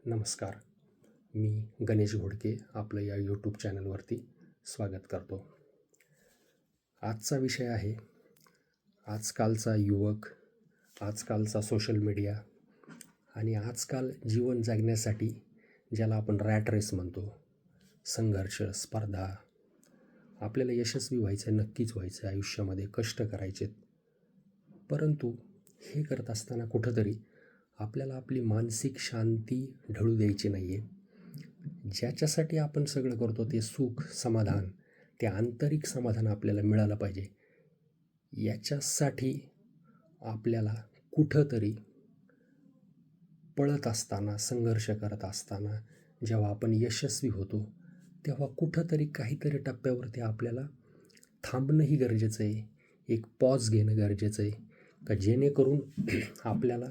नमस्कार. मी गणेश घोडके आपलं या यूट्यूब चॅनलवरती स्वागत करतो. आजचा विषय आहे आजकालचा युवक, आजकालचा सोशल मीडिया आणि आजकाल जीवन जगण्यासाठी ज्याला आपण रॅट रेस म्हणतो, संघर्ष, स्पर्धा. आपल्याला यशस्वी व्हायचं आहे, नक्कीच व्हायचं आहे, आयुष्यामध्ये कष्ट करायचेत. परंतु हे करत असताना कुठंतरी आपल्याला आपली मानसिक शांती ढळू द्यायची नाही आहे. ज्याच्यासाठी आपण सगळं करतो ते सुख, समाधान, ते आंतरिक समाधान आपल्याला मिळालं पाहिजे. याच्यासाठी आपल्याला कुठंतरी पळत असताना, संघर्ष करत असताना जेव्हा आपण यशस्वी होतो तेव्हा कुठंतरी काहीतरी टप्प्यावरती आपल्याला थांबणंही गरजेचं आहे. एक पॉज घेणं गरजेचं आहे का जेणेकरून आपल्याला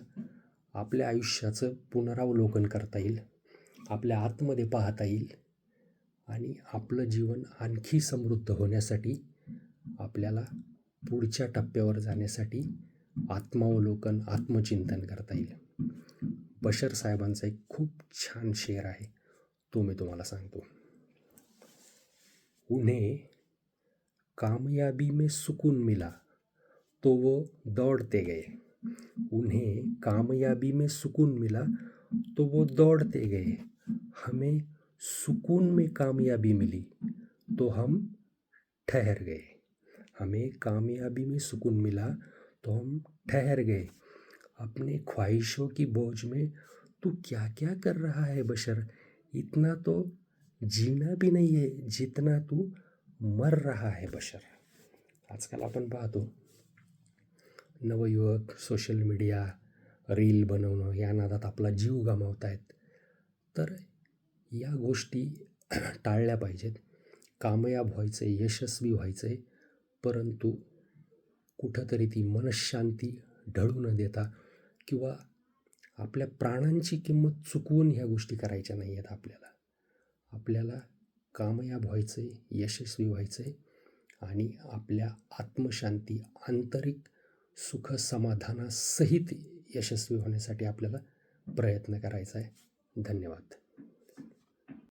आपल्या आयुष्याचं पुनरावलोकन करता येईल, आपल्या आतमध्ये पाहता येईल आणि आपलं जीवन आणखी समृद्ध होण्यासाठी आपल्याला पुढच्या टप्प्यावर जाण्यासाठी आत्मावलोकन, आत्मचिंतन करता येईल. बशर साहेबांचा एक खूप छान शेर आहे, तो मी तुम्हाला सांगतो. उन्हें कामयाबी में सुकून मिला तो वो दौड़ते गए. उन्हें कामयाबी में सुकून मिला तो वो दौड़ते गए. हमें सुकून में कामयाबी मिली तो हम ठहर गए. हमें कामयाबी में सुकून मिला तो हम ठहर गए. अपने ख्वाहिशों की बोझ में तू क्या क्या कर रहा है बशर. इतना तो जीना भी नहीं है जितना तू मर रहा है बशर. आजकाल आपण पाहतो नवयुवक सोशल मीडिया, रील बनवणं या नादात आपला जीव गमावत आहेत. तर या गोष्टी टाळल्या पाहिजेत. कामयाब व्हायचं आहे, यशस्वी व्हायचं आहे, परंतु कुठंतरी ती मनःशांती ढळू न देता किंवा आपल्या प्राणांची किंमत चुकवून ह्या गोष्टी करायच्या नाही आहेत. आपल्याला कामयाब व्हायचं आहे, यशस्वी व्हायचं आहे आणि आपल्या आत्मशांती, आंतरिक सुख समाधानासहित यशस्वी होण्यासाठी आपल्याला प्रयत्न करायचा आहे. धन्यवाद.